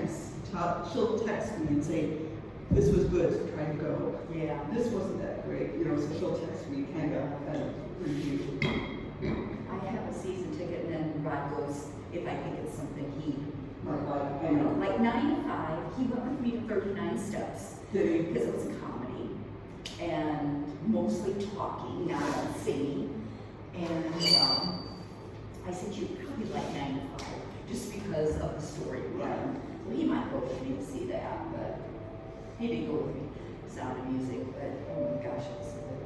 sometimes she'll text me and say, this was good, try to go. Yeah. This wasn't that great, so she'll text me kind of review. I have a season ticket, and then Rod goes, if I think it's something he Might like, I know. like 9 to 5, he went with me to 39 steps. Did he? Because it was a comedy, and mostly talking, not singing. And I said, you probably like 9 to 5, just because of the story. Yeah. So he might go with me to see that, but he didn't go with me. Sound of music, but oh my gosh, it was so good.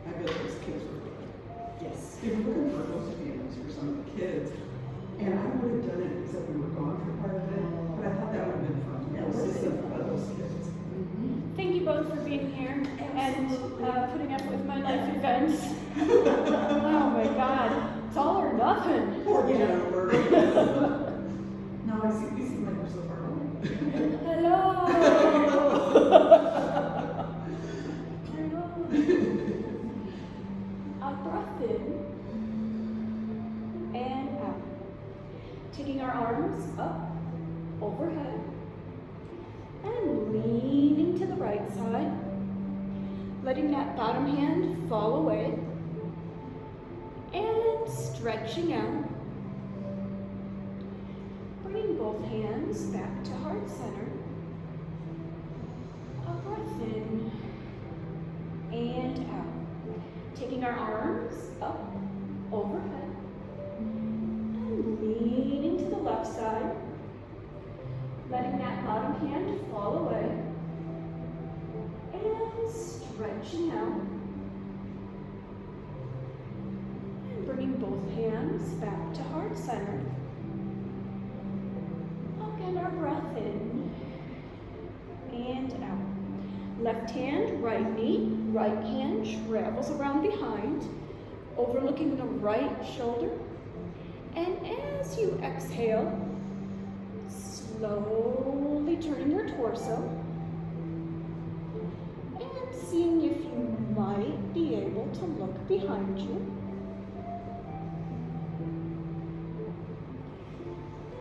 I bet those kids were good. Yes. They were looking for host families for some of the kids. And I would have done it except we were gone for part of it. But I thought that would have been fun. That It was would've just been for fun. those kids. Thank you both for being here and putting up with my life events. Oh my God, it's all or nothing. Poor Jennifer. Now I see, we seem like we're so far away. Hello. A breath in and out. Taking our arms up, overhead, and leaning to the right side. Letting that bottom hand fall away. And stretching out. Bringing both hands back to heart center. A breath in and out. Taking our arms up, overhead, and leaning to the left side. Letting that bottom hand fall away. And stretching out. And bringing both hands back to heart center. Again, our breath in and out. Left hand, right knee, right hand travels around behind, overlooking the right shoulder. And as you exhale, slowly turning your torso and seeing if you might be able to look behind you.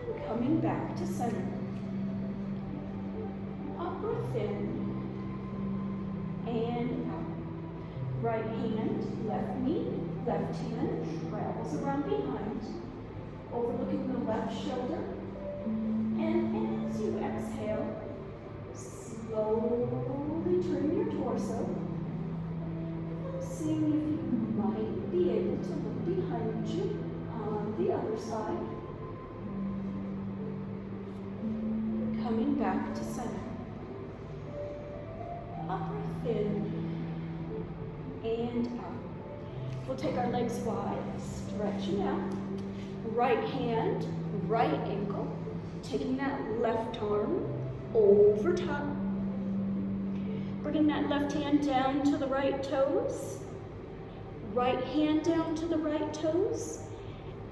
And coming back to center. A breath in and out. Right hand, left knee, left hand travels around behind, overlooking the left shoulder. And as you exhale, slowly turn your torso, seeing if you might be able to look behind you on the other side. Coming back to center. A breath in and out. We'll take our legs wide, stretching out. Right hand, right ankle. Taking that left arm over top. Bringing that left hand down to the right toes. Right hand down to the right toes.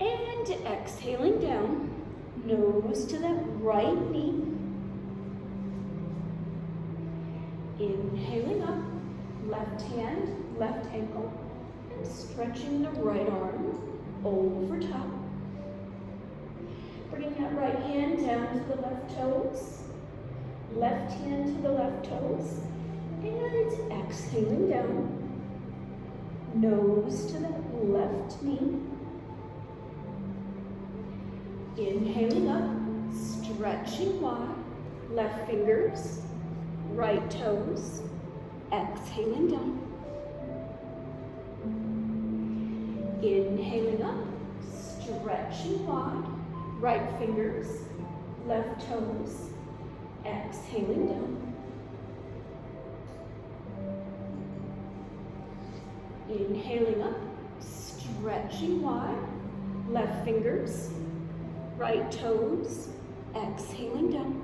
And exhaling down, nose to that right knee. Inhaling up, left hand, left ankle. And stretching the right arm over top. Bringing that right hand down to the left toes, left hand to the left toes, and exhaling down, nose to that left knee. Inhaling up, stretching wide, left fingers, right toes, exhaling down. Inhaling up, stretching wide. Right fingers, left toes, exhaling down. Inhaling up, stretching wide, left fingers, right toes, exhaling down.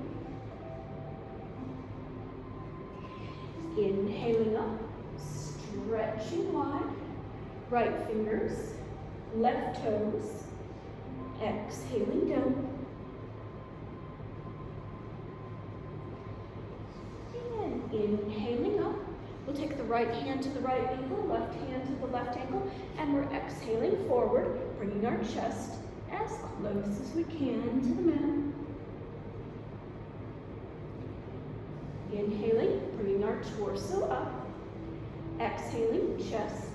Inhaling up, stretching wide, right fingers, left toes, exhaling down. And inhaling up. We'll take the right hand to the right ankle, left hand to the left ankle, and we're exhaling forward, bringing our chest as close as we can to the mat. Inhaling, bringing our torso up. Exhaling, chest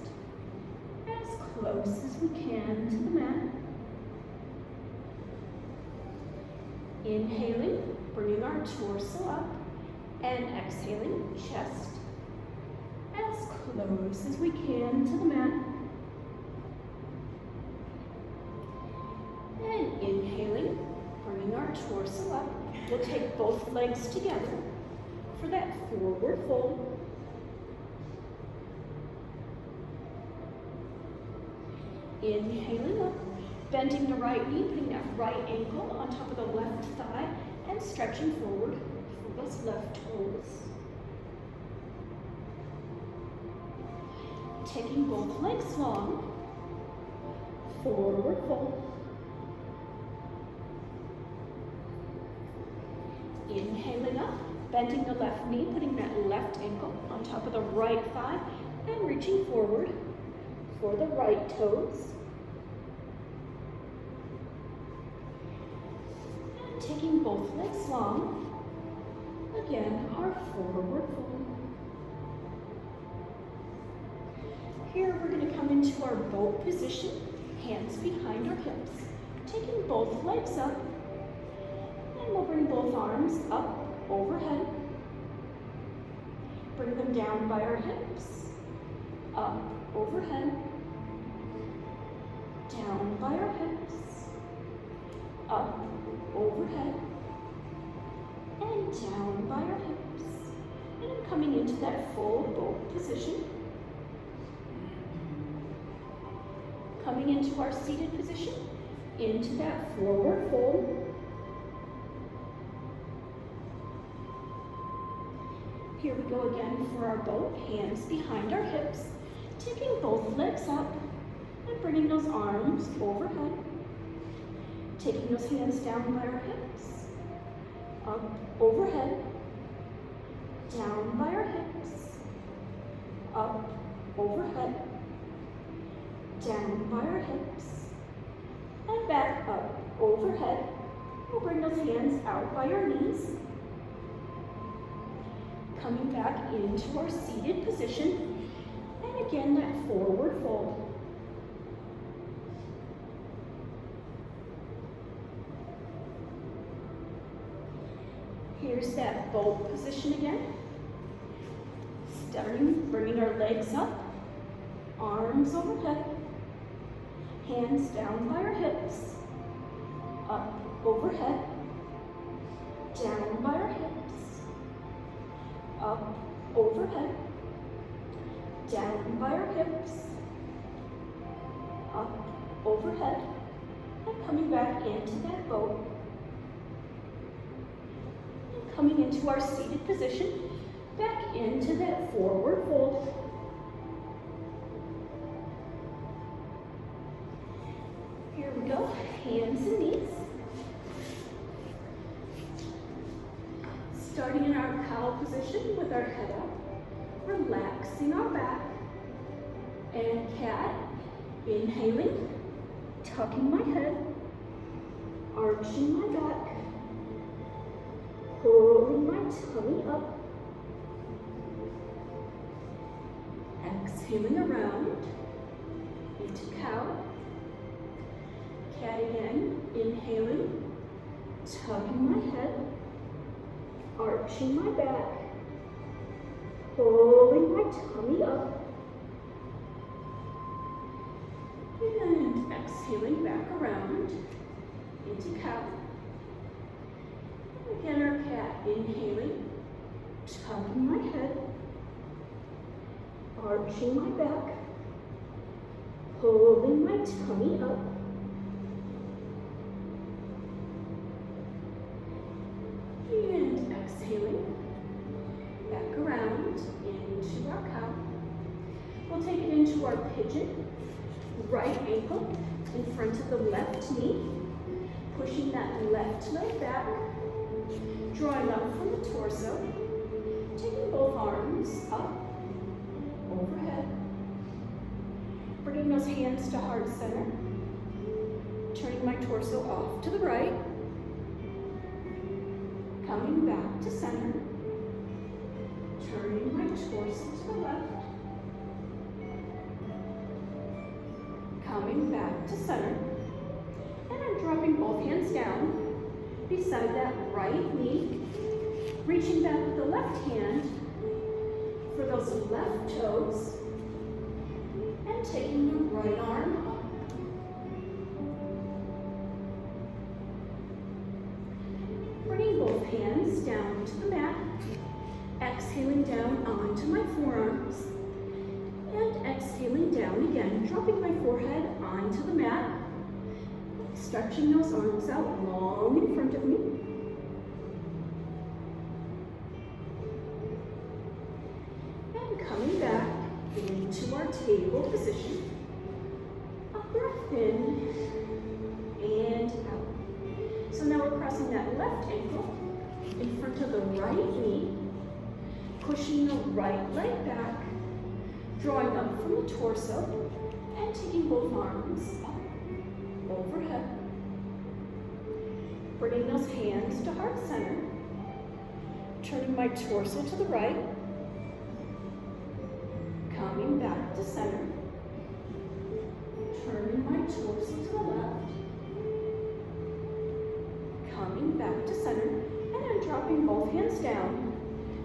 as close as we can to the mat. Inhaling, bringing our torso up. And exhaling, chest as close as we can to the mat. And inhaling, bringing our torso up. We'll take both legs together for that forward fold. Inhaling up, bending the right knee, putting that right ankle on top of the left thigh and stretching forward for those left toes. Taking both legs long, forward fold. Inhaling up, bending the left knee, putting that left ankle on top of the right thigh and reaching forward for the right toes. And taking both legs long, again, our forward fold. Here we're going to come into our boat position, hands behind our hips, taking both legs up. And we'll bring both arms up overhead. Bring them down by our hips. Up overhead. Down by our hips. Up overhead. And down by our hips. And I'm coming into that full boat position. Coming into our seated position, into that forward fold. Here we go again for our boat, hands behind our hips, taking both legs up and bringing those arms overhead. Taking those hands down by our hips, up overhead, down by our hips, up overhead, down by our hips, and back up overhead. We'll bring those hands out by our knees. Coming back into our seated position, and again that forward fold. Here's that boat position again. Starting, bringing our legs up, arms overhead, hands down by our hips, up overhead, down by our hips, up overhead, down by our hips, up overhead, and coming back into that boat. And coming into our seated position, back into that forward fold. Here we go, hands and knees. Starting in our cow position with our head up, relaxing our back, and cat, inhaling, tucking my head, arching my back, pulling my tummy up, exhaling around into cow, cat again, inhaling, tucking my head, arching my back, pulling my tummy up, and exhaling back around into cow. And again, our cat, inhaling, tucking my head, arching my back, pulling my tummy up, and exhaling back around into our cow. We'll take it into our pigeon, right ankle in front of the left knee, pushing that left leg back, drawing up from the torso, taking both arms up, overhead, bringing those hands to heart center, turning my torso off to the right, coming back to center, Turning my torso to the left. Coming back to center. And I'm dropping both hands down beside that right knee. Reaching back with the left hand for those left toes. And taking the right arm up. Bringing both hands down to the mat. Exhaling down onto my forearms. And exhaling down again, dropping my forehead onto the mat. Stretching those arms out long in front of me. And coming back into our table position. A breath in and out. So now we're crossing that left ankle in front of the right knee. Pushing the right leg back. Drawing up from the torso and taking both arms up, overhead. Bringing those hands to heart center. Turning my torso to the right. Coming back to center. Turning my torso to the left. Coming back to center. And I'm dropping both hands down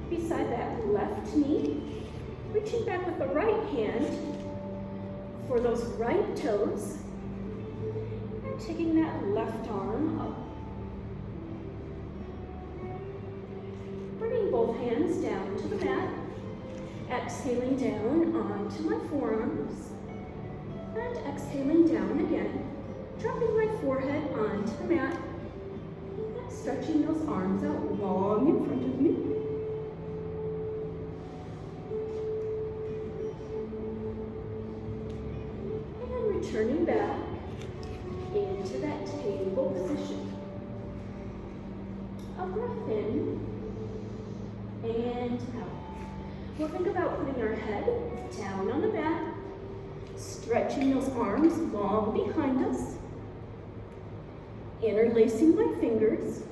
beside that left knee. Reaching back with the right hand for those right toes. And taking that left arm up. Bringing both hands down to the mat. Exhaling down onto my forearms. And exhaling down again. Dropping my forehead onto the mat. And stretching those arms out long in front of me. Turning back into that table position. A breath in and out. We'll think about putting our head down on the mat, stretching those arms long behind us, interlacing my fingers,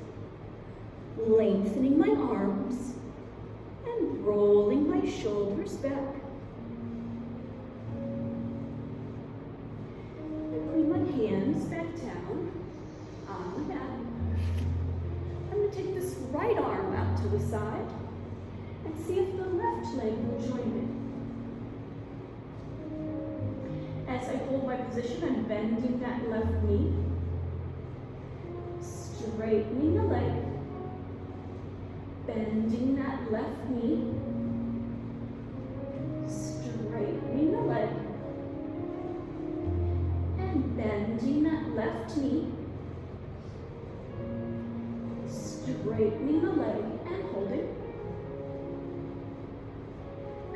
lengthening my arms, and rolling my shoulders back. Hands back down on the mat. I'm going to take this right arm out to the side and see if the left leg will join it. As I hold my position, I'm bending that left knee, straightening the leg, bending that left knee, straightening the leg, bending that left knee, straightening the leg and holding.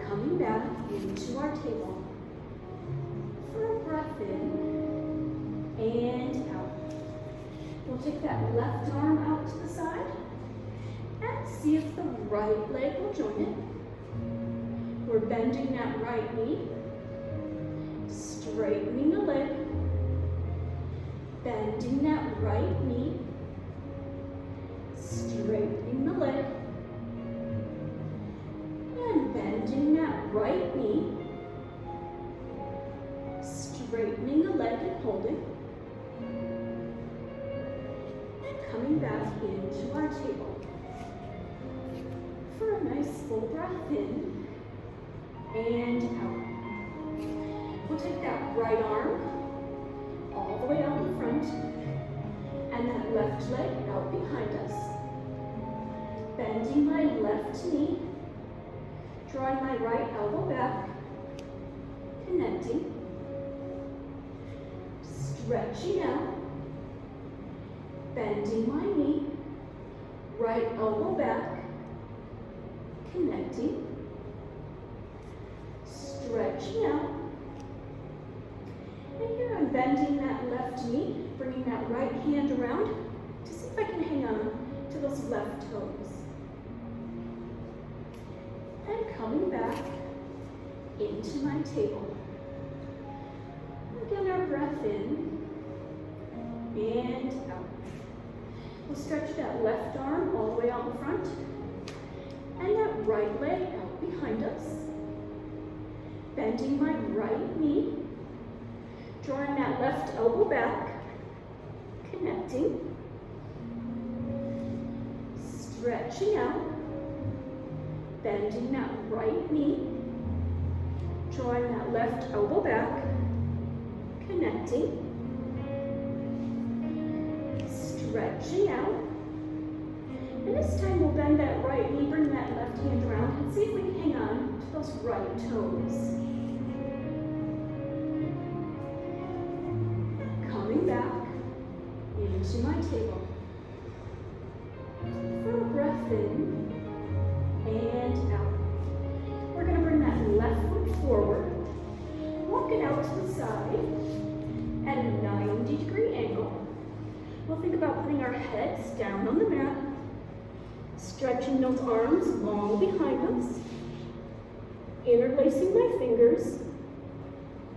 Coming back into our table for a breath in and out. We'll take that left arm out to the side and see if the right leg will join it. We're bending that right knee, straightening the leg, bending that right knee, straightening the leg, and bending that right knee, straightening the leg and holding, and coming back into our table for a nice full breath in and out. We'll take that right arm all the way out in front, and that left leg out behind us. Bending my left knee, drawing my right elbow back, connecting, stretching out, bending my knee, right elbow back, connecting, stretching out. And here I'm bending that left knee, bringing that right hand around to see if I can hang on to those left toes. And coming back into my table. Again, our breath in and out. We'll stretch that left arm all the way out in front and that right leg bending my right knee, drawing that left elbow back, connecting, stretching out, bending that right knee, drawing that left elbow back, connecting, stretching out. And this time we'll bend that right knee, bring that left hand around, and see if we can hang on to those right toes. Coming back into my table. For a breath in and out. We're going to bring that left foot forward, walk it out to the side at a 90-degree angle. We'll think about putting our heads down on the mat, stretching those arms long behind us, interlacing my fingers,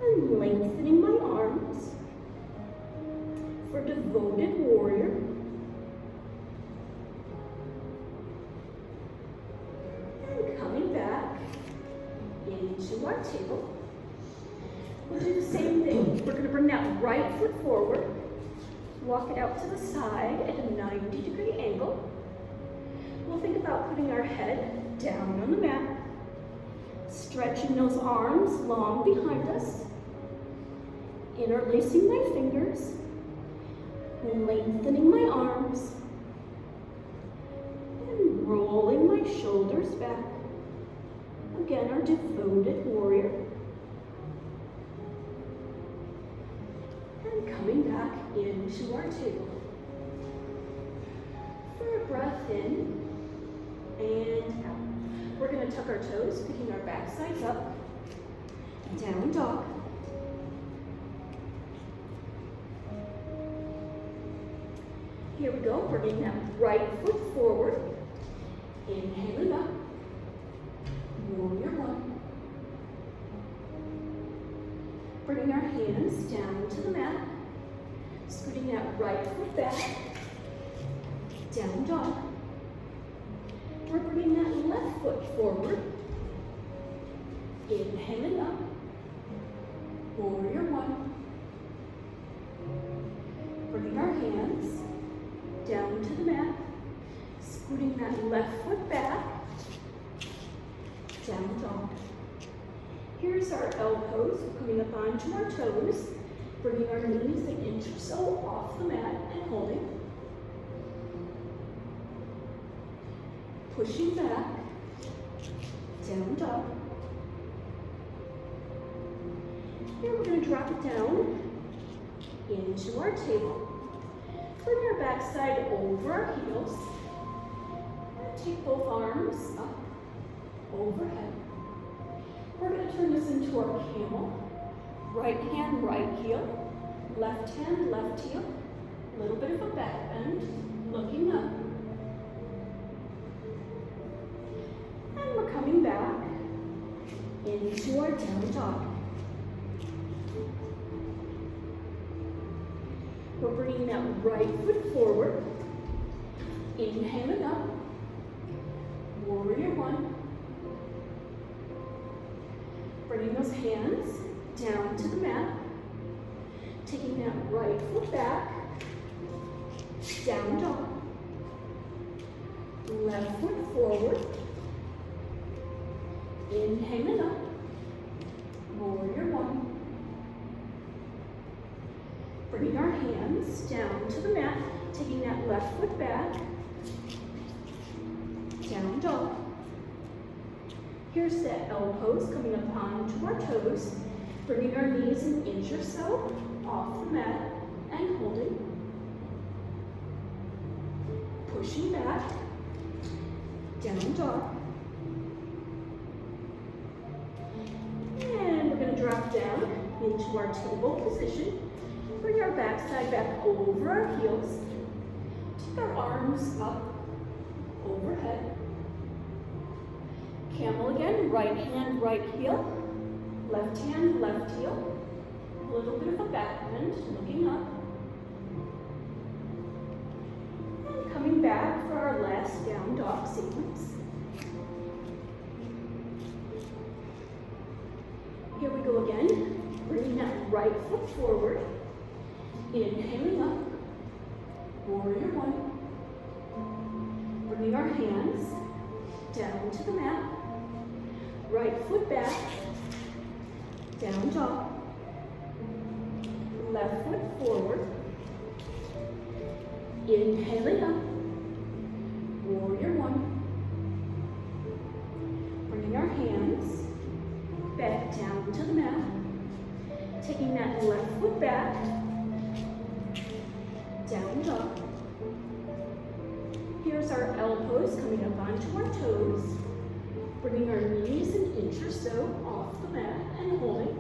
and lengthening my arms for devoted warrior. And coming back into our table. We'll do the same thing. We're going to bring that right foot forward, walk it out to the side at a 90-degree angle. We'll think about putting our head down on the mat, stretching those arms long behind us, interlacing my fingers, and lengthening my arms, and rolling my shoulders back. Again, our devoted warrior. And coming back into our table. For a breath in and out. We're going to tuck our toes, picking our back sides up. Down dog. Here we go. Bringing that right foot forward. Inhaling up. Warrior one. Bringing our hands down to the mat. Scooting that right foot back. Down dog. We're bringing that left foot forward. Inhaling up. Warrior one. Bringing our hands down to the mat. Scooting that left foot back. Down dog. Here's our L pose. We're coming up onto our toes. Bringing our knees an inch or so off the mat and holding. Pushing back, down dog. Here we're going to drop it down into our table. Bring our backside over our heels. And take both arms up, overhead. We're going to turn this into our camel. Right hand, right heel. Left hand, left heel. A little bit of a back bend, looking up. And we're coming back into our down dog. We're bringing that right foot forward. Inhaling up. Warrior one. Bringing those hands down to the mat. Taking that right foot back. Down dog. Left foot forward. Inhaling up. Warrior one. Bringing our hands down to the mat, taking that left foot back. Down dog. Here's that L pose, coming up onto our toes. Bringing our knees an inch or so off the mat and holding. Pushing back. Down dog. And we're going to drop down into our table position. Bring our backside back over our heels. Take our arms up, overhead. Camel again, right hand, right heel. Left hand, left heel. A little bit of a back bend, looking up. And coming back for our last down dog sequence. go again. Bringing that right foot forward. Inhaling up. Warrior one. Bringing our hands down to the mat. Right foot back. Down dog. Left foot forward. Inhaling up. Warrior one. Bringing our hands back down to the mat. Taking that left foot back. Down dog. Here's our elbows coming up onto our toes. Bringing our knees an inch or so off the mat and holding.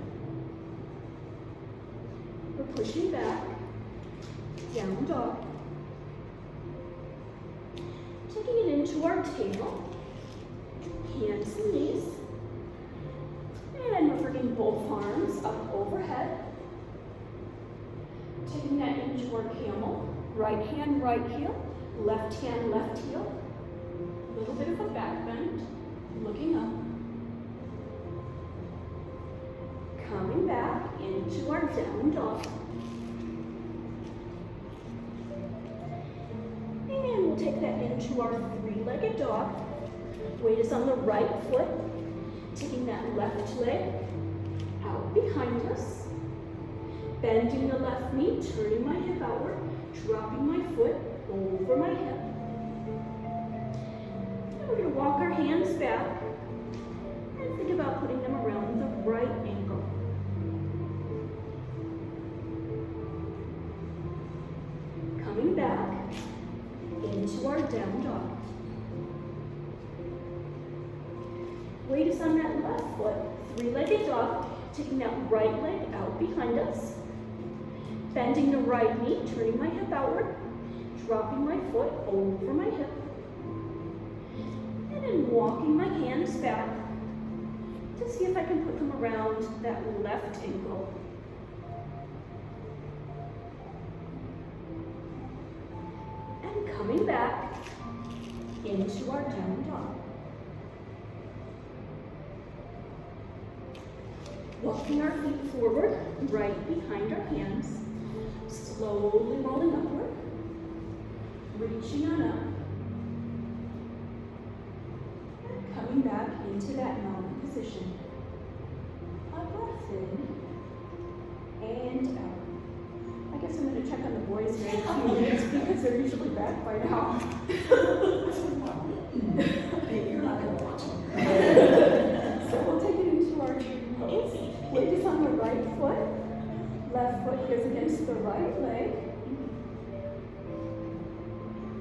We're pushing back. Down dog. Taking it into our table. Hands and knees. And we're bringing both arms up overhead. Taking that into our camel. Right hand, right heel. Left hand, left heel. A little bit of a back bend. Looking up. Coming back into our down dog. And we'll take that into our three-legged dog. Weight is on the right foot. Taking that left leg out behind us. Bending the left knee, turning my hip outward, dropping my foot over my hip. And we're going to walk our hands back and think about putting them around the right ankle. Coming back into our down dog. Weight is on that left foot, three-legged dog, taking that right leg out behind us. Bending the right knee, turning my hip outward, dropping my foot over my hip. And then walking my hands back to see if I can put them around that left ankle. And coming back into our down dog. Walking our feet forward, right behind our hands, slowly rolling upward, reaching on up, and coming back into that mountain position. A breath in and out. I guess I'm going to check on the boys in a few minutes because they're usually back by now. You're not going to watch them. So we'll take it into our tree pose. Weight is on the right foot. Left foot goes against the right leg.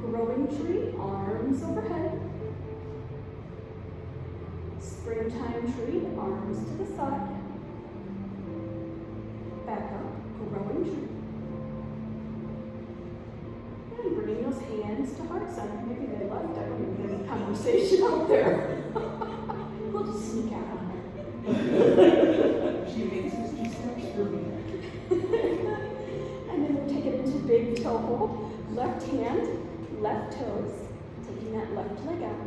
Growing tree, arms overhead. Springtime tree, arms to the side. Back up, growing tree. And bringing those hands to heart center. Maybe they left. I don't even get any conversation out there. We'll just sneak out on her. She makes 50 steps for me. And then we'll take it into big toe hold. Left hand, left toes. Taking that left leg out.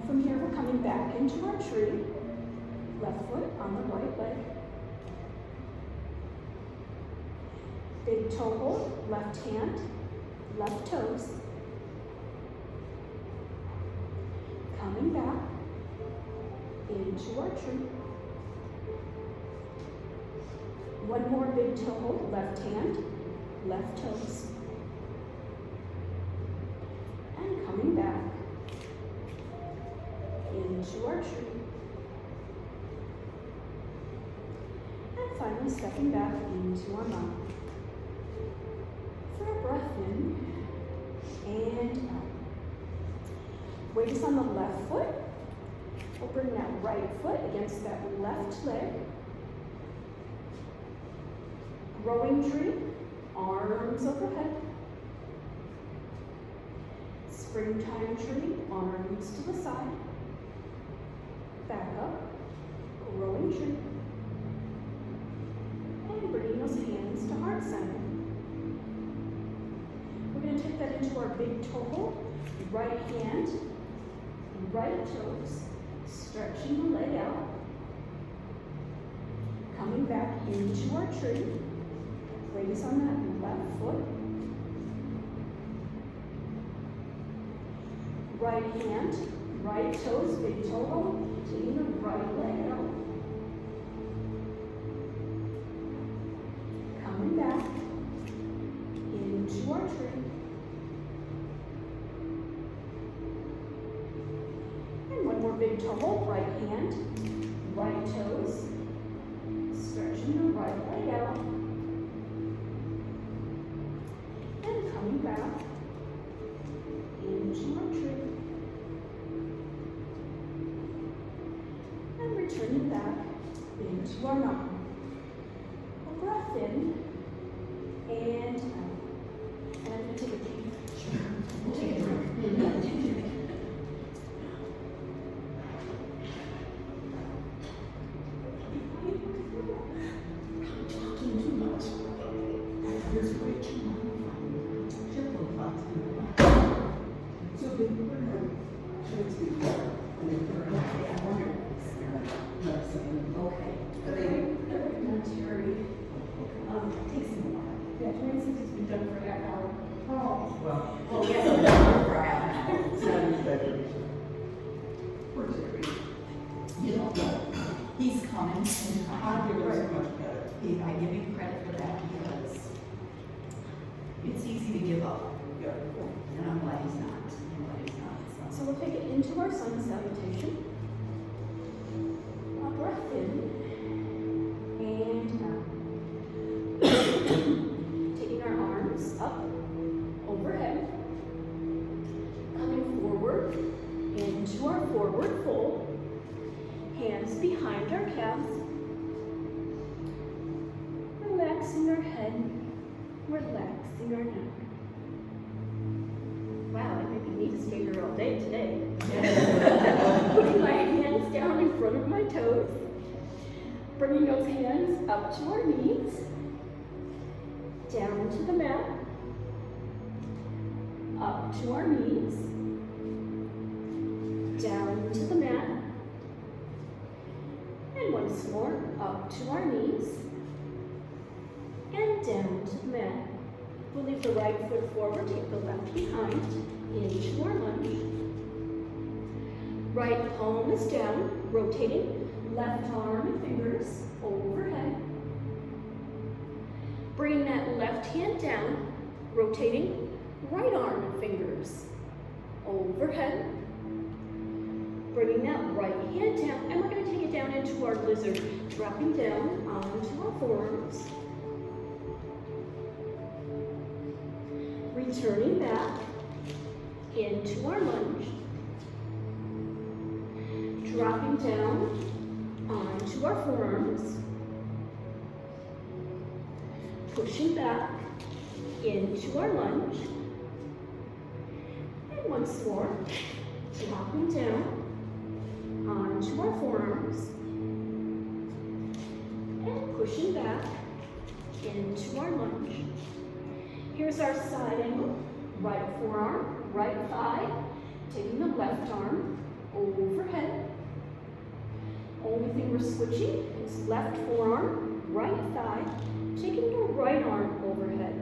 From here, we're coming back into our tree. Left foot on the right leg. Big toe hold, left hand, left toes. Coming back into our tree. One more big toe hold, left hand, left toes. And coming back into our tree. And finally stepping back into our mountain. For a breath in and out. Weight is on the left foot. We'll bring that right foot against that left leg. Growing tree, arms overhead. Springtime tree, arms to the side. Back up, growing tree. And bringing those hands to heart center. We're going to take that into our big toe hold. Right hand, right toes. Stretching the leg out. Coming back into our tree. Raise on that left foot. Right hand, right toes, big toe hold, taking the right leg out. Coming back into our tree. And one more big toe hold, right hand, right toes, stretching the right leg out. And coming back into our tree. And returning back into our mountain. A breath in and out. And I'm going to take a deep. Sure. Take a drink. You don't know. He's coming and coming. I give you credit for that because it's easy to give up. And I'm glad he's not. So we'll take it into our sun salutation. A breath in and out. Taking our arms up, overhead. Coming forward into our forward fold. Hands behind our calves. Relaxing our head, relaxing our neck. Wow, I think me to stay here all day today. Putting my hands down in front of my toes. Bringing those hands up to our knees. Down to the mat. Up to our knees. Down to the mat. And once more, up to our knees. And down to the mat. We'll leave the right foot forward, take the left behind, into our lunge. Right palm is down, rotating left arm and fingers overhead. Bringing that left hand down, rotating right arm and fingers overhead. Bringing that right hand down, and we're going to take it down into our lizard, dropping down onto our forearms. Returning back into our lunge. Dropping down onto our forearms. Pushing back into our lunge. And once more, dropping down onto our forearms. And pushing back into our lunge. Here's our side angle, right forearm, right thigh, taking the left arm overhead. Only thing we're switching is left forearm, right thigh, taking the right arm overhead.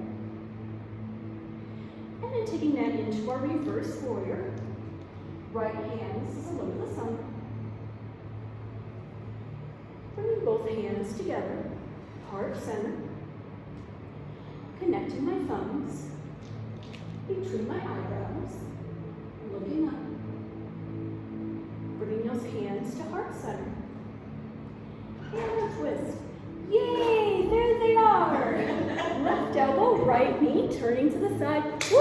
And then taking that into our reverse warrior. Right hand is a look at the sun. Bringing both hands together, heart center. Connecting my thumbs between my eyebrows, looking up. Bringing those hands to heart center. And a twist. Yay! There they are! Left elbow, right knee, turning to the side. Woo!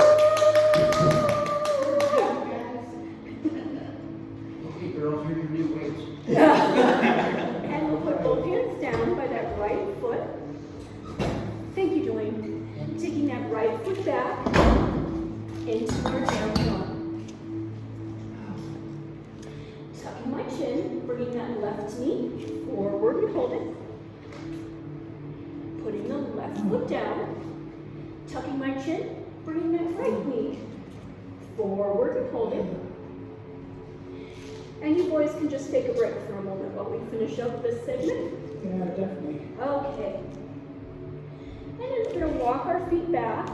Okay, girls, here's your new weights. And we'll put both hands down by that right foot. Thank you, Dwayne. Taking that right foot back into our down dog. Tucking my chin, bringing that left knee forward and hold it. Putting the left foot down. Tucking my chin, bringing that right knee forward and hold it. And you boys can just take a break for a moment while we finish up this segment. Yeah, definitely. Okay. And then we're going to walk our feet back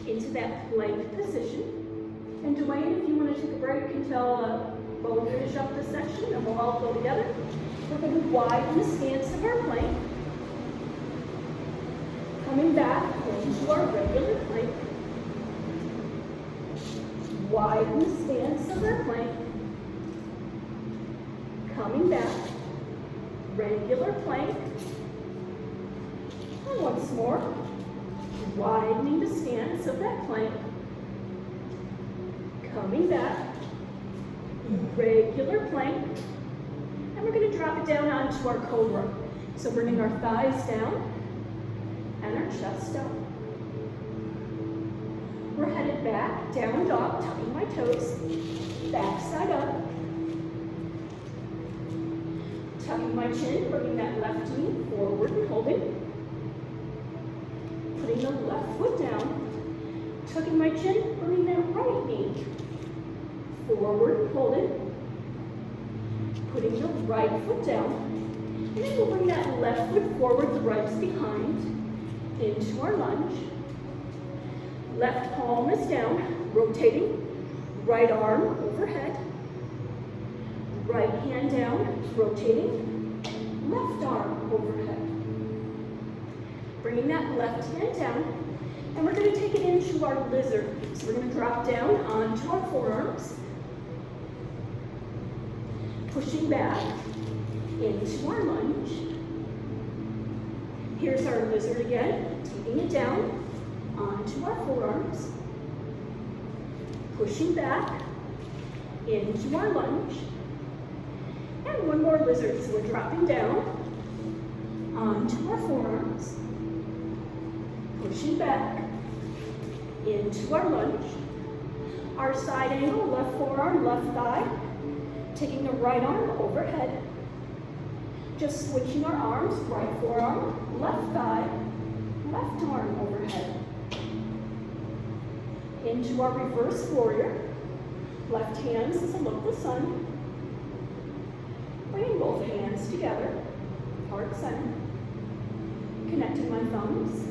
into that plank position. And Dwayne, if you want to take a break until while we finish up this section, and we'll all go together. We're going to widen the stance of our plank. Coming back into our regular plank. Widen the stance of our plank. Coming back. Regular plank. And once more. Widening the stance of that plank. Coming back. Regular plank. And we're going to drop it down onto our cobra. So bringing our thighs down and our chest up. We're headed back, down dog, tucking my toes, back side up. Tucking my chin, bringing that left knee forward and holding. Putting the left foot down. Tucking my chin, bringing that right knee forward and holding. Putting the right foot down. And then we'll bring that left foot forward, the right's behind. Into our lunge. Left palm is down, rotating. Right arm overhead. Right hand down, rotating. Left arm overhead. Bringing that left hand down. And we're going to take it into our lizard. So we're going to drop down onto our forearms. Pushing back into our lunge. Here's our lizard again, taking it down onto our forearms. Pushing back into our lunge. And one more lizard, so we're dropping down onto our forearms. Pushing back into our lunge. Our side angle, left forearm, left thigh. Taking the right arm overhead. Just switching our arms, right forearm, left thigh, left arm overhead. Into our reverse warrior. Left hands as a look at the sun. Bringing both hands together, heart center. Connecting my thumbs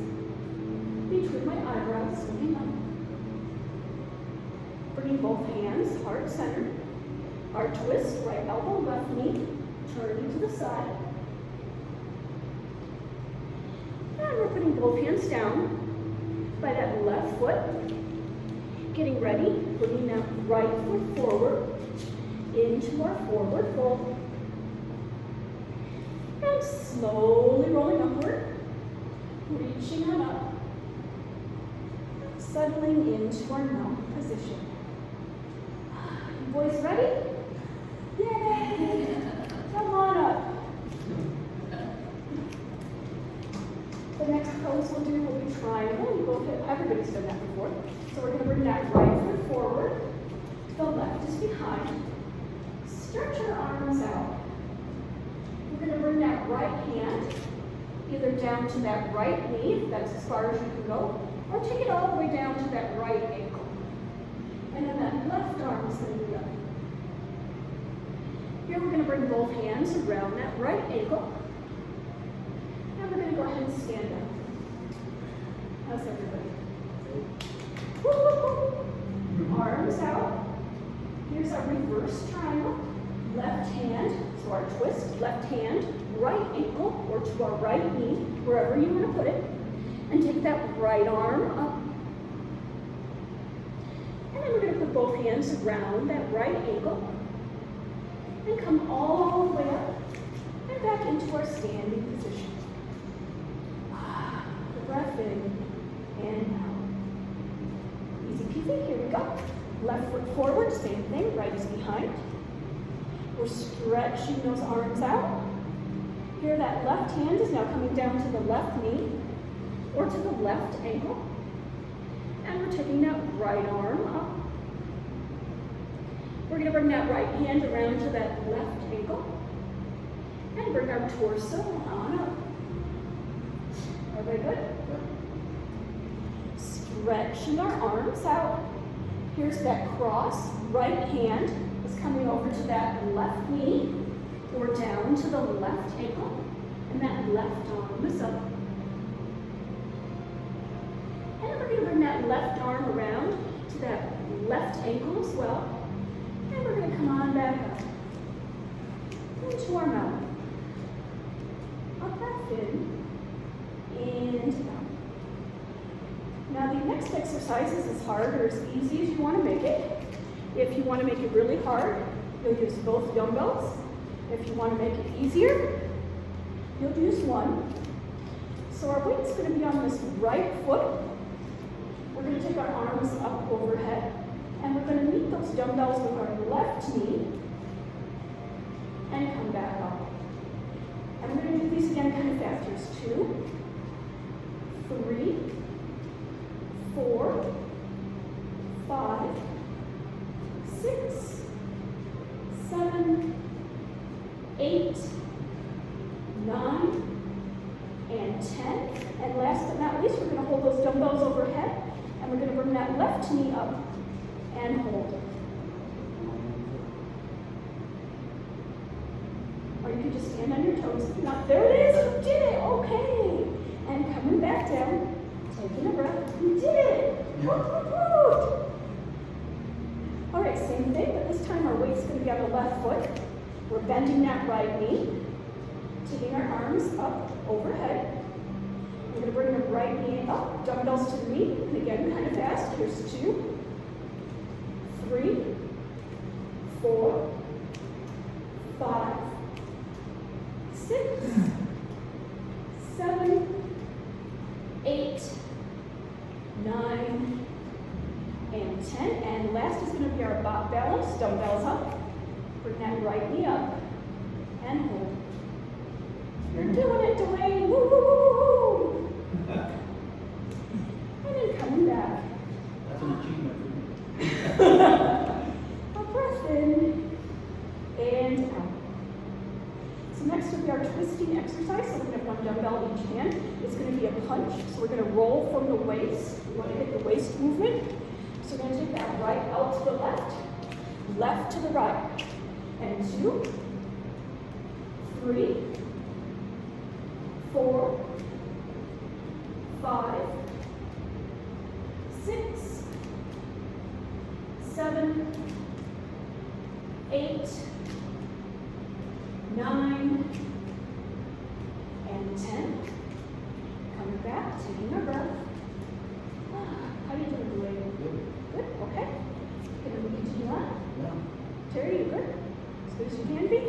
between my eyebrows, looking up. Bringing both hands, heart center. Our twist, right elbow, left knee, turning to the side. And we're putting both hands down by that left foot. Getting ready, bringing that right foot forward into our forward fold. And slowly rolling upward, reaching on up. Settling into our mountain position. You boys ready? Yay! Come on up. The next pose we'll do will be triangle. You both everybody's done that before. So we're going to bring that right foot forward. The left is behind. Stretch our arms out. We're going to bring that right hand either down to that right knee, if that's as far as you can go, or take it all the way down to that right ankle. And then that left arm is going to be up. Here we're going to bring both hands around that right ankle. And we're going to go ahead and stand up. How's everybody? Woo-hoo-hoo. Arms out. Here's our reverse triangle. Left hand, so our twist, left hand, right ankle, or to our right knee, wherever you want to put it. And take that right arm up. And then we're going to put both hands around that right ankle. And come all the way up and back into our standing position. Breath in and out. Easy peasy, here we go. Left foot forward, same thing, right is behind. We're stretching those arms out. Here that left hand is now coming down to the left knee or to the left ankle. And we're taking that right arm up. We're going to bring that right hand around to that left ankle and bring our torso on up. Everybody good? Stretching our arms out. Here's that cross, right hand is coming over to that left knee or down to the left ankle, and that left arm is up. And we're going to bring that left arm around to that left ankle as well. And we're going to come on back up into our mountain. Up breath in and out. Now the next exercise is as hard or as easy as you want to make it. If you want to make it really hard, you'll use both dumbbells. If you want to make it easier, you'll use one. So our weight's going to be on this right foot. We're going to take our arms up overhead, and we're going to meet those dumbbells with our left knee and come back up. And we're going to do these again kind of fast. Here's 2, 3, 4, 5, 6, 7, 8, 9, and 10. And last but not least, we're going to hold those dumbbells overhead, and we're going to bring that left knee up and hold. Or you can just stand on your toes. If not, there it is, you did it, okay. And coming back down, taking a breath, you did it. Woo-hoo-hoo. All right, same thing, but this time our weight's going to be on the left foot. We're bending that right knee, taking our arms up overhead. We're going to bring the right knee up, dumbbells to the knee, and again, kind of fast. Here's 2, 3, 4, 5, 6, 7, 8, 9, and 10. And last is going to be our balance, dumbbells up. Bring that right knee up and hold. You're doing it, Dwayne. Woo, woo, woo, woo. And then coming back. That's an achievement. A breath in and out. So next will be our twisting exercise. So we're going to have one dumbbell in each hand. It's going to be a punch. So we're going to roll from the waist. We want to hit the waist movement. So we're going to take that right out to the left, left to the right. And 2, 3, 4, 5, 6, 7, 8, 9, and 10. Coming back, taking our breath. How are you doing, Dwayne? Good, okay. Can we continue on? Yeah. Terry, you good? As good as you can be?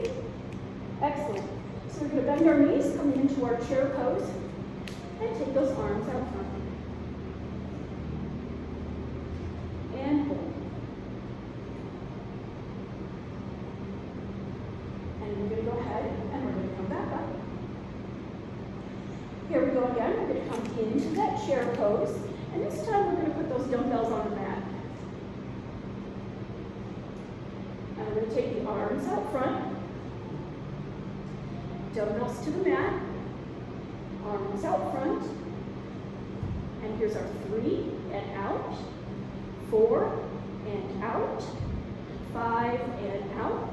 Excellent. So we're going to bend our knees, coming into our chair pose, and take those arms out front. And hold. And we're going to go ahead and we're going to come back up. Here we go again. We're going to come into that chair pose, and this time we're going to put those dumbbells on the mat. And we're going to take the arms out front, dumbbells to the mat, arms out front, and here's our 3 and out, 4 and out, 5 and out,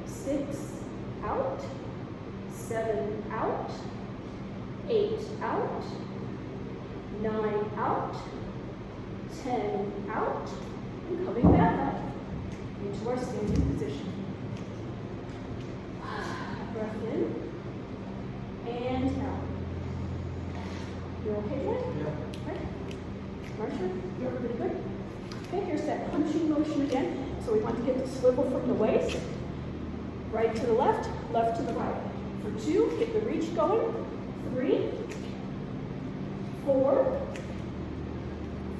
6 out, 7 out, 8 out, 9 out, 10 out, and coming back up into our standing position. Breath in and out. You okay, Dwayne? Yeah. Right. Marsha, you everybody good? Okay, here's that punching motion again. So we want to get the swivel from the waist. Right to the left, left to the right. For 2, get the reach going. 3, 4,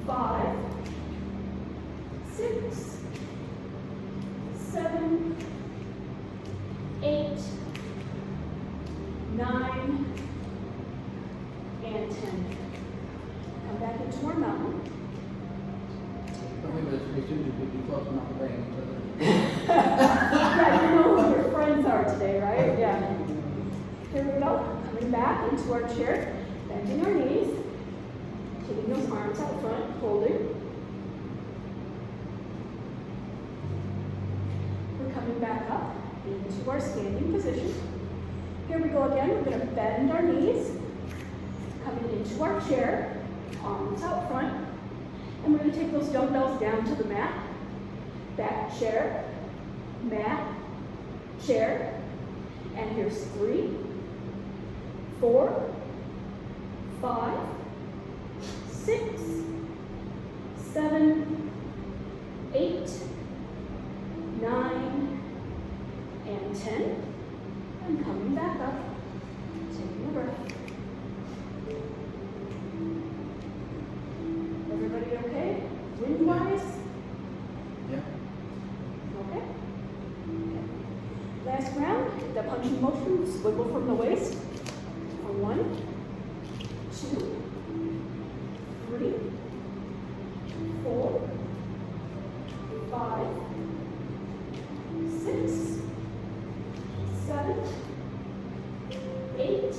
5, 6, 7, 8, 9, and 10. Come back into our mountain. Something that's pretty soon would be close enough to bang each other. Yeah, you know who your friends are today, right? Yeah. Here we go. Coming back into our chair, bending our knees, taking those arms out front, holding. into our standing position. Here we go again. We're going to bend our knees, coming into our chair, arms out front, and we're going to take those dumbbells down to the mat. Back chair, mat, chair, and here's 3, 4, 5, 6, 7, 8, 9, and 10. And coming back up, taking a breath. Everybody okay? Wind-wise? Yeah. Okay. Last round, the punching motion, swivel from the waist. 1, 2, 3, 4, 5, 6, 7, 8,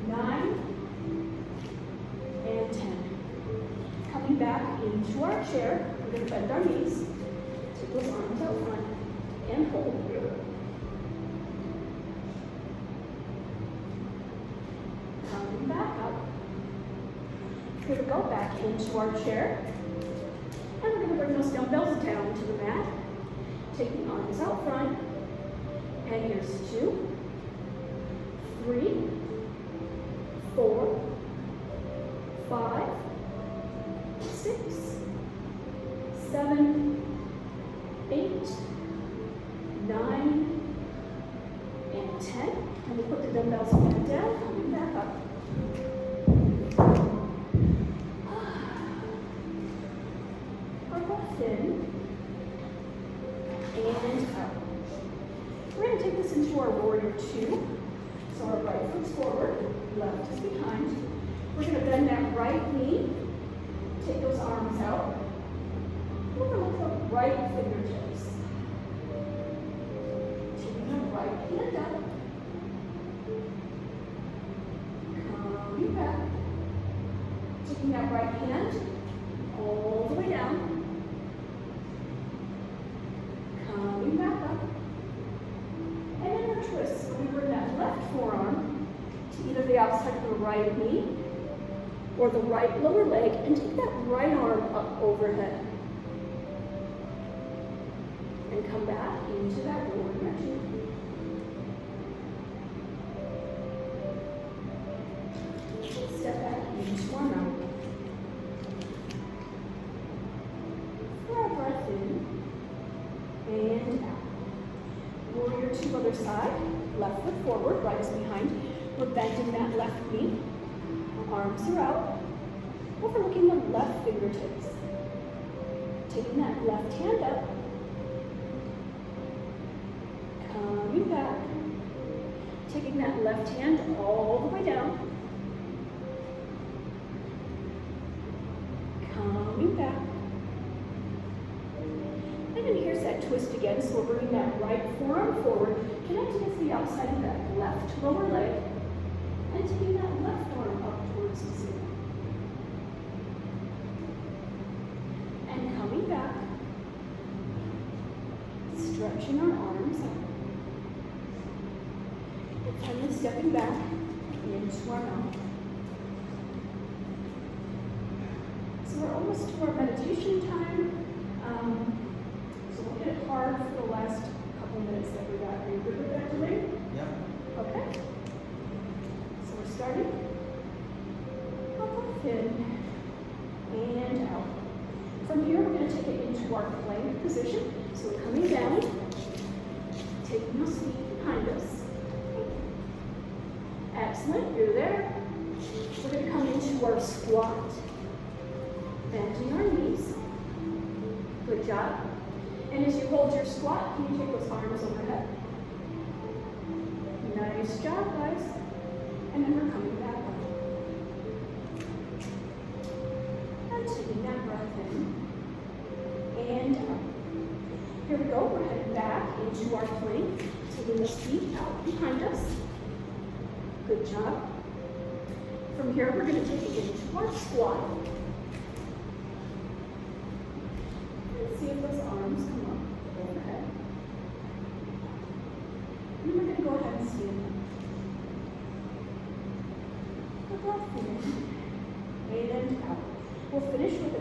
9, and 10. Coming back into our chair, we're going to bend our knees, take those arms out front, and hold. Coming back up. Here we go, back into our chair. And we're going to bring those dumbbells down to the mat, taking arms out front. And here's 2, 3, 4, 5, 6, 7, 8, 9, and 10. And we put the dumbbells back down, coming back up. Our breath in and out. We're going to take this into our warrior 2. So our right foot's forward, left is behind. We're going to bend that right knee, take those arms out. We're going to lift the right fingertips. Taking the right hand up. Coming back. Taking that right hand all the way down. Coming back up. And in our twist, we bring that left forearm to either the outside of the right knee or the right lower leg and take that right arm up overhead. And come back into that warrior 2. Step back into our mount. For our breath in and out. Warrior 2 other side, left foot forward, right is behind. We're bending that left knee, arms are out, overlooking the left fingertips. Taking that left hand up, coming back, taking that left hand all the way down, coming back. And then here's that twist again, so we're bringing that right forearm forward, connecting it to the outside of that left lower leg, and taking that left arm up towards the ceiling. And coming back, stretching our arms out. And finally stepping back into our mount. So we're almost to our meditation time. So we'll hit it hard for the last couple minutes that we got. Are you good with that, Julie? Yeah. Okay. So we're starting. Up in and out. From here, we're going to take it into our plank position. So we're coming down, taking those feet behind us. Excellent, you're there. We're going to come into our squat, bending our knees. Good job. And as you hold your squat, can you take those arms overhead? Nice job, guys. And then we're coming back up. And taking that breath in. And up. Here we go. We're heading back into our plank. Taking those feet out behind us. Good job. From here, we're going to take it into our squat. And see if those arms come up overhead.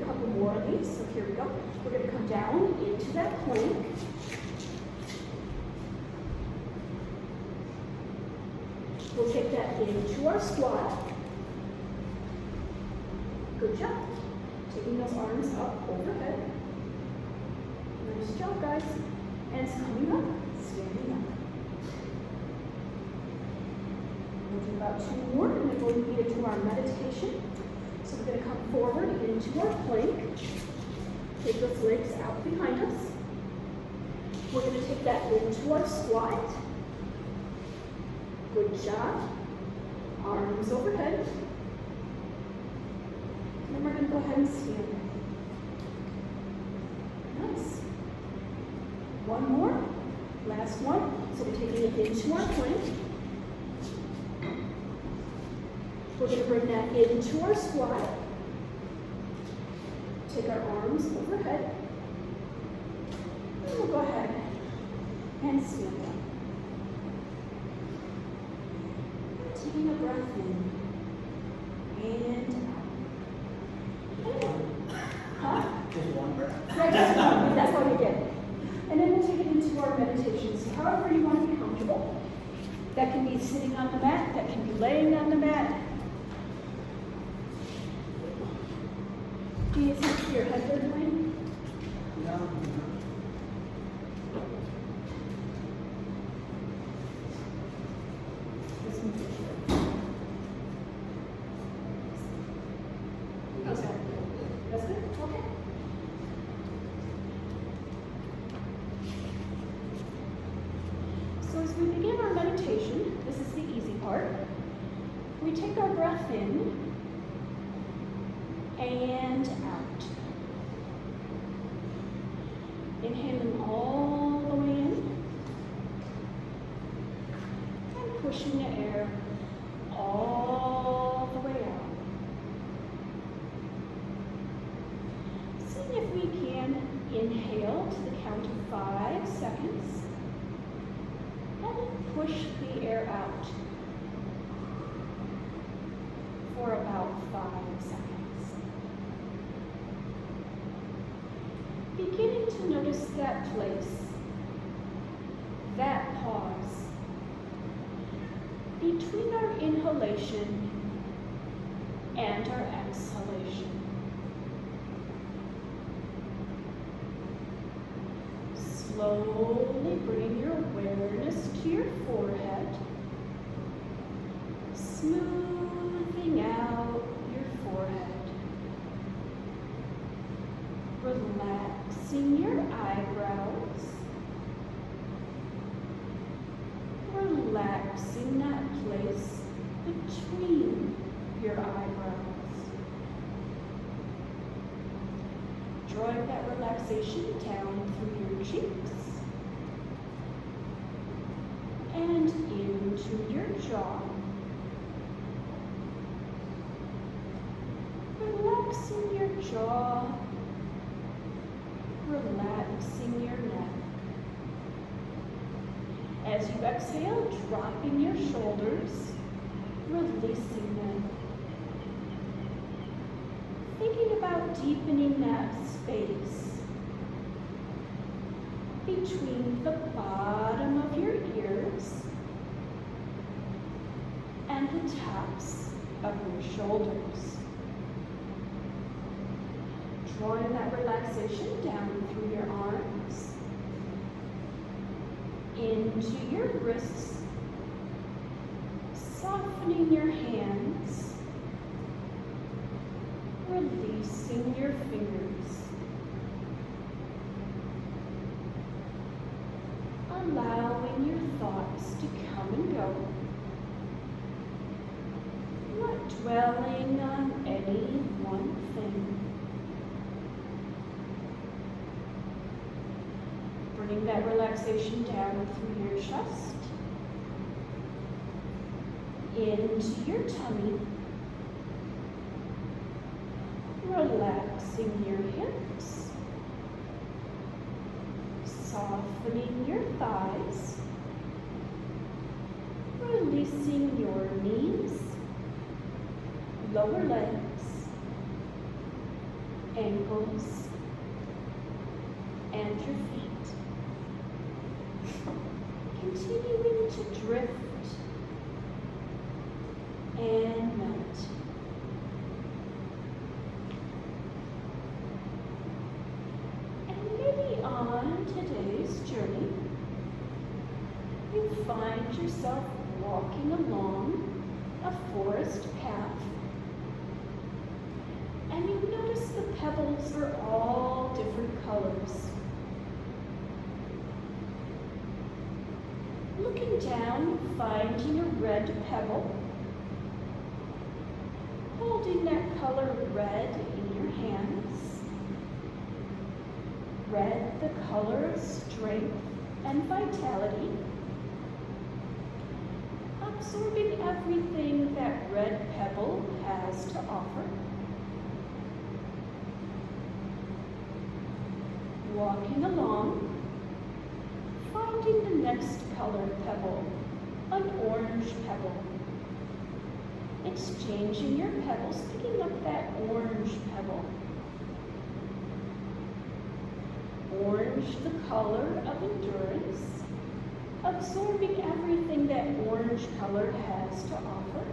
a couple more of these. So here we go. We're going to come down into that plank. We'll take that into our squat. Good job. Taking those arms up overhead. Nice job, guys. And it's coming up, standing up. We'll do about 2 more, and then we'll lead into our meditation. So we're going to come forward into our plank. Take those legs out behind us. We're going to take that into our squat. Good job. Arms overhead. And then we're going to go ahead and stand. Nice. One more. Last one. So we're taking it into our plank. We're going to bring that into our squat. Take our arms overhead. And we'll go ahead and stand up. Taking a breath in and out. Huh? Just one breath. Right, that's how we get it. And then we'll take it into our meditation. So however you want to be comfortable. That can be sitting on the mat, that can be laying on the mat. Do you see your head there, Dwayne? No. This one for sure. How's that? That's good? Okay. So as we begin our meditation, this is the easy part. We take our breath in and out. Inhaling all the way in and pushing the air all the way out. Seeing if we can inhale to the count of 5 seconds and then push the air out for about 5 seconds. Beginning to notice that place, that pause, between our inhalation and our exhalation. Slowly bring your awareness to your forehead, smoothing out your forehead. Relaxing your eyebrows, relaxing that place between your eyebrows. Drawing that relaxation down through your cheeks and into your jaw. Relaxing your jaw. Relaxing your neck. As you exhale, dropping your shoulders, releasing them. Thinking about deepening that space between the bottom of your ears and the tops of your shoulders. Drawing that relaxation down through your arms, into your wrists, softening your hands, releasing your fingers, allowing your thoughts to come and go, not dwelling on any one thing. Bring that relaxation down through your chest, into your tummy, relaxing your hips, softening your thighs, releasing your knees, lower legs, ankles, and your feet. Continuing to drift and melt. And maybe on today's journey, you find yourself walking along a forest path, and you notice the pebbles are all different colors. Looking down, finding a red pebble, holding that color red in your hands. Red, the color of strength and vitality. Absorbing everything that red pebble has to offer. Walking along, finding the next colored pebble, an orange pebble. Exchanging your pebbles, picking up that orange pebble. Orange, the color of endurance, absorbing everything that orange color has to offer.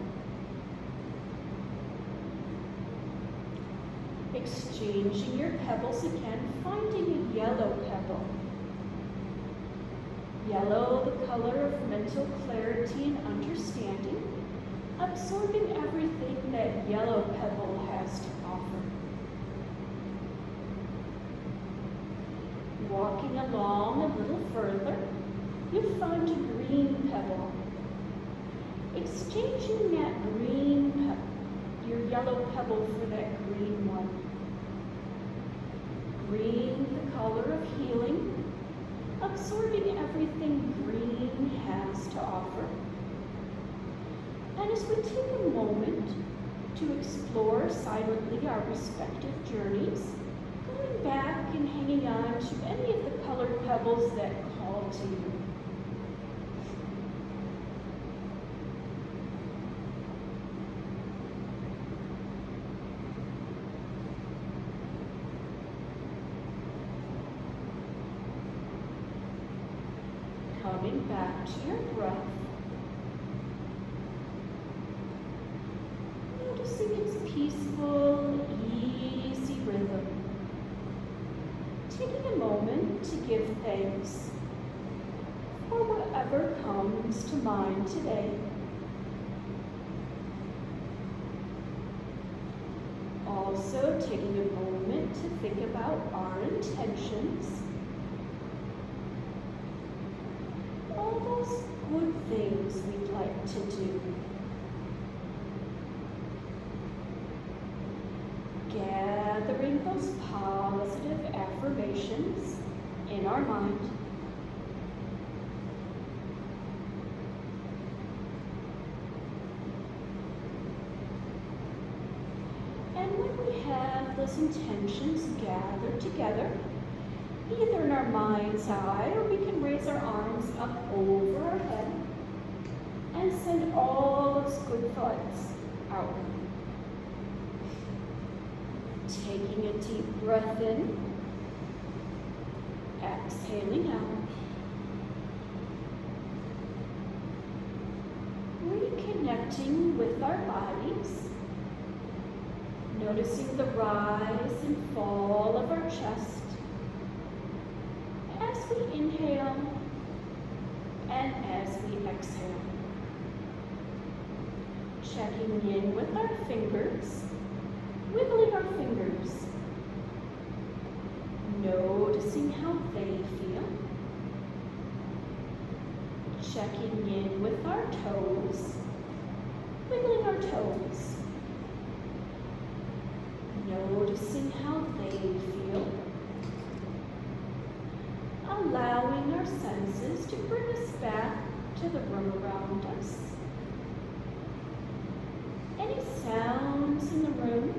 Exchanging your pebbles again, finding a yellow pebble. Yellow, the color of mental clarity and understanding, absorbing everything that yellow pebble has to offer. Walking along a little further, you find a green pebble. Exchanging that green pebble, your yellow pebble for that green one. Green, the color of healing, absorbing everything green has to offer. And as we take a moment to explore silently our respective journeys, going back and hanging on to any of the colored pebbles that call to you. Coming back to your breath, noticing its peaceful, easy rhythm. Taking a moment to give thanks for whatever comes to mind today. Also taking a moment to think about our intentions. All those good things we'd like to do. Gathering those positive affirmations in our mind. And when we have those intentions gathered together, either in our mind's eye or we can raise our arms up over our head and send all those good thoughts out. Taking a deep breath in, exhaling out. Reconnecting with our bodies, noticing the rise and fall of our chest as we inhale and as we exhale. Checking in with our fingers, wiggling our fingers, noticing how they feel. Checking in with our toes, wiggling our toes, noticing how they feel. Allowing our senses to bring us back to the room around us. Any sounds in the room?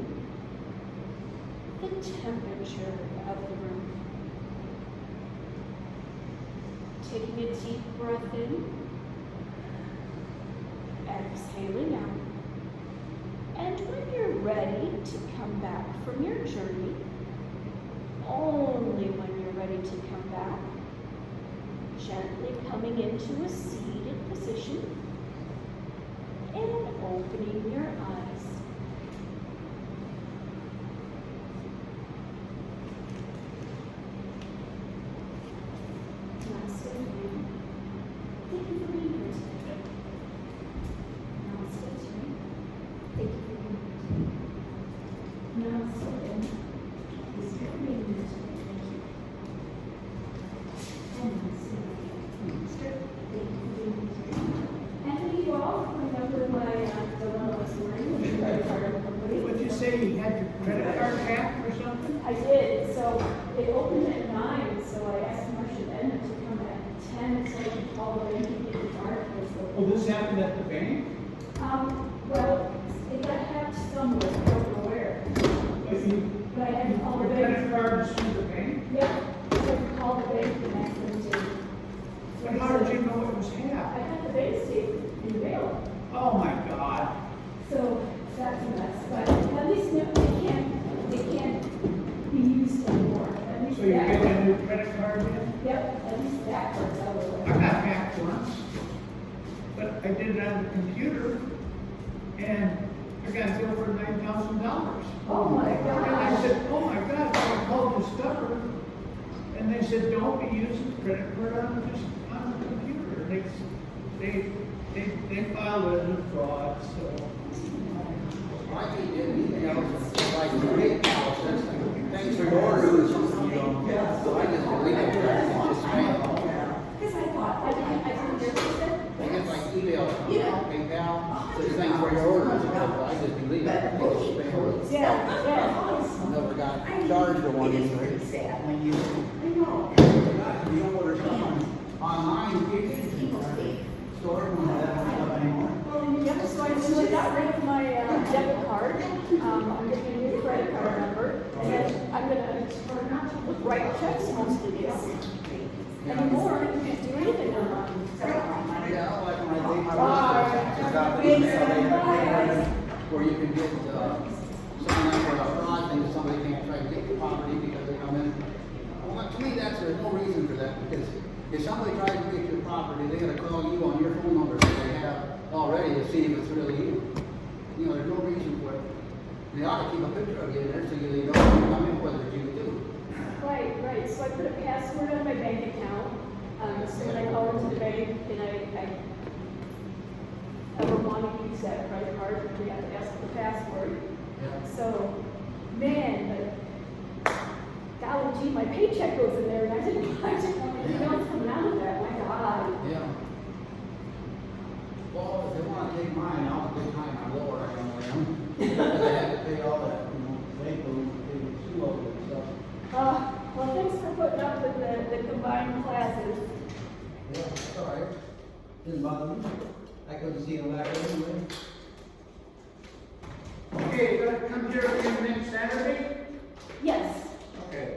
The temperature of the room. Taking a deep breath in, exhaling out. And when you're ready to come back from your journey, coming into a seated position and opening your eyes. Namaste. Thank you for being here today. Namaste. Thank you for being here today. Namaste. Thank you for being here today. Thank you. And namaste. Thank you for being here today. And thank you all for coming up with my dilemma this morning with the credit card company. Would you say you had your credit card hacked or something? I did. So it opened at 9, so I asked Marcia then to come at 10 so I could call the bank and get the card. Well, this happened at the bank? Well, it got hacked somewhere, I don't know where. But I had to call the Your bank. credit card is through the bank? Yep, so I had to call the bank and ask them to. But how did you know it was I hacked? had the bank statement in the mail. Oh my God. So that's a mess, but at least no, they can't be used anymore. At least So you're that- getting a new credit card in? Yep, at least that part's out of the I way. got hacked once, but I did it on the computer, and I got a bill for $9,000. Oh my And I gosh. said, oh my God, so I called Discover, and they said, don't be using credit card on the computer. They filed it as a fraud, so. I keep getting emails like the PayPal says, thanks for your order, or something you don't get. So I just delete it, it's just spam. Because I thought, I didn't hear what you said. I get like emails from PayPal, says thanks for your order, so I just delete it, it's spam. Yeah. Never got charged for one either. Sad when you. I know. You order something online, you can store it when that stuff anymore. Well, yeah, so I got rid of my debit card. I'm getting a new credit card number. And then I'm gonna write checks mostly, yes. Anymore, you can't do anything online. Yeah, like when I take my water taxes out, they have where you can get, something like a fraud thing, somebody can't try to get the property because they come in. Well, to me, there's no reason for that, because if somebody tries to get your property, they gotta call you on your phone number that they have already to see if it's really you. You know, there's no reason for it. They ought to keep a picture of you in there so you know when you come in whether it's you too. Right. So I put a password on my bank account. So when I call into the bank and I ever want to use that credit card, we have to ask for the password. Yeah. So, man, golly gee, my paycheck goes in there and I didn't want to know what's coming out of that. My God. Yeah. Well, if they wanna take mine, I'll take mine, I'm lower, I don't know. Because I had to pay all that, labor, they sue over it and stuff. Well, thanks for putting up with the combined classes. Yeah, it's all right. Didn't bother me. I couldn't see them back anyway. Okay, you gonna come here again next Saturday? Yes. Okay.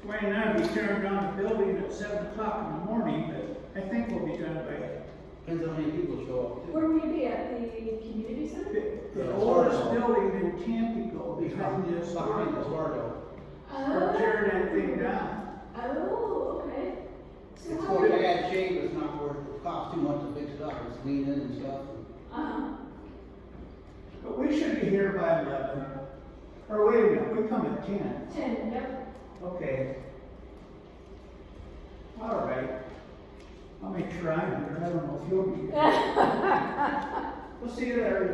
Dwayne and I will be tearing down the building at 7 o'clock in the morning, but I think we'll be done by Depends how many people show up too. Where will you be at the community center? the oldest building in Tampico, behind this. Behind the Spargo. We're tearing that thing down. Oh, okay. So It's how so are you? bad shape, it's not worth, it costs too much to fix it up, it's leaning and stuff. But we should be here by 11. Or wait a minute, we come at 10. 10, yep. Okay. All right. I'll make sure I'm here. I don't know if you'll be here. We'll see you there.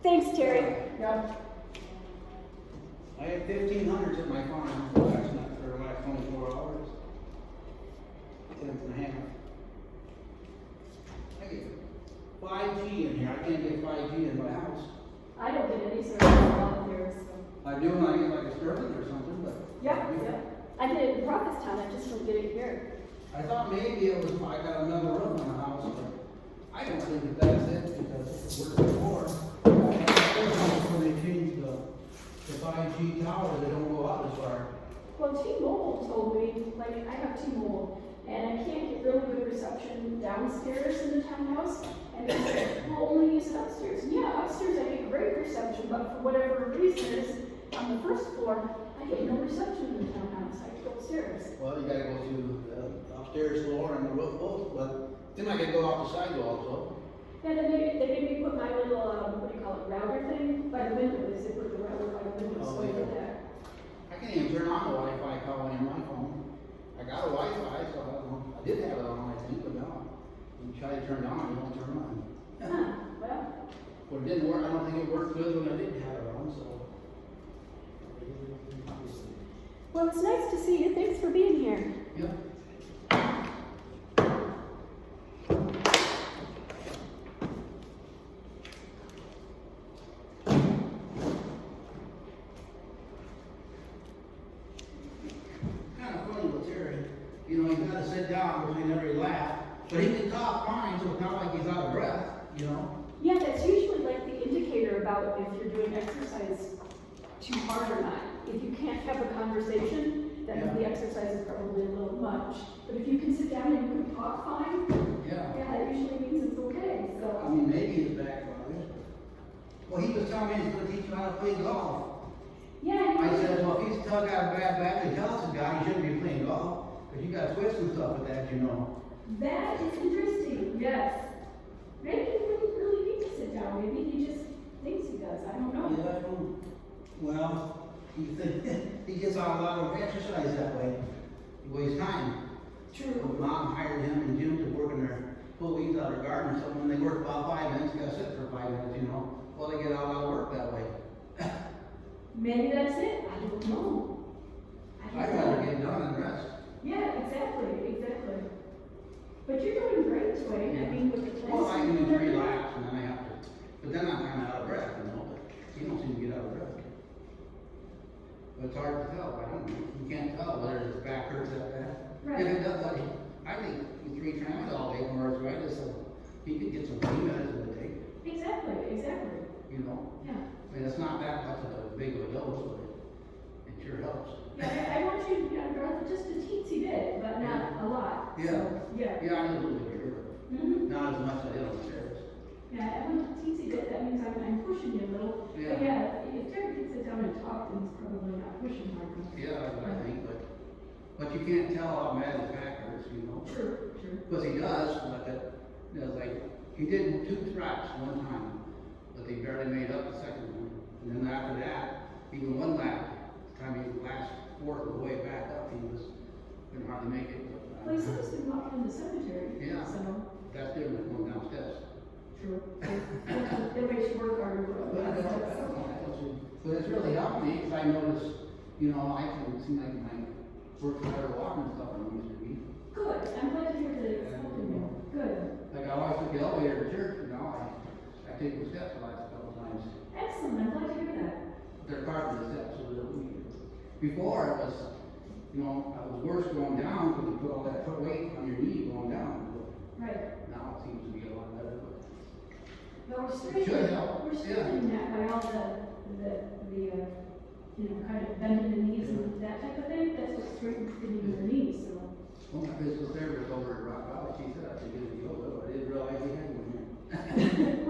Thanks, Terry. Yep. I had 1,500s at my farm for the last 24 hours. 10 and a half. I get 5G in here, I can't get 5G in my house. I don't get any service out here, so. I do when I get like a Sterling or something, but. Yep. I did it in Prophetstown, I just don't get it here. I thought maybe it was, I got another room in the house, but I don't think that that's it, because we're before. When they changed the 5G tower, they don't go out as far. Well, T-Mobile told me, like, I have T-Mobile, and I can't get really good reception downstairs in the townhouse, and they said, well, only use it upstairs. And yeah, upstairs I get great reception, but for whatever reason, on the first floor, I get no reception in the townhouse. I have to go upstairs. Well, you gotta go to the upstairs floor and the roof both, but then I could go off the side also. Yeah, they made me put my little, what do you call it, router thing by the window. They said put the router by the window, so I did that. I can't even turn on the Wi-Fi calling in my phone. I got a Wi-Fi, so I don't know. I did have it on, I think, but now, you try to turn it on, it won't turn on. Huh, well, Well, it didn't work, I don't think it worked good when I didn't have it on, so. well, it's nice to see you. Thanks for being here. Yep. Kind of funny with Terry, you know, he's gotta sit down between every laugh, but he can talk fine, so it's not like he's out of breath, you know? Yeah, that's usually like the indicator about if you're doing exercise too hard or not. If you can't have a conversation, then the exercise is probably a little much. But if you can sit down and you can talk fine, Yeah. that usually means it's okay. I So, mean, maybe his back bothers. Well, he was telling me he's gonna teach you how to play golf. yeah, I said, well, if he's still got a bad back, then tell us a guy, he shouldn't be playing golf. Because you got twists and stuff with that, you know. that is interesting. Yes. Maybe he wouldn't really need to sit down. Maybe he just thinks he does. I don't know. Yeah, I don't, well, he gets on a lot of exercise that way. He wastes time. True. Mom hired him and Jim to work in their pull weeds out of their garden, so when they work about 5 minutes, you gotta sit for 5 minutes, you know. Well, they get out of work that way. Maybe that's it. I don't know. I'd rather get done and rest. Yeah, exactly. But you're doing great, Dwayne. I mean, with the plans. Well, I can just relax and then I have to, but then I'm kinda out of breath, you know, but you don't seem to get out of breath. But it's hard to tell, I don't know, you can't tell whether his back hurts that bad. Right. If it does, I think 3 tramadol day from arthritis, so he could get some pain medicine to take, Exactly. you know? Yeah. I mean, it's not that much of a big of a dose, but it sure helps. Yeah, I want you to drop just a teensy bit, but not a lot. Yeah. So, yeah. Yeah, I need a little bit here, Mm-hmm. but not as much as I did on the stairs. Yeah, I want a teensy bit. That means I'm pushing you a little. Yeah. But yeah, if Terry can sit down and talk, then he's probably not pushing hard enough. Yeah, that's what I think, but you can't tell how bad his back hurts, you know? True. Because he does, but you know, like, he did 2 threats one time, but they barely made up the second one. And then after that, even one lap, the time he last fourth of the way back up, he couldn't hardly make it. Well, he said he's been walking in the cemetery. Yeah. So, That's different than going downstairs. true. That makes you work harder. But it's really helped me, because I noticed, you know, I can seem like my work better walking and stuff than I used to be. Good. I'm glad to hear that it's helping you. Good. Like I always took the elevator to church, you know, I take the steps the last couple of times. Excellent. I'm glad to hear that. They're carving the steps so that before it was, you know, I was worse going down because you put all that weight on your knee going down. Right. Now it seems to be a lot better, but But we're should help, We're strengthening that by all the you know, kind of bending the knees and that type of thing. That's just strengthening your knees. So. well, my physical therapist over at Rock Valley, she said I should get a yoga, but I didn't realize he had one here.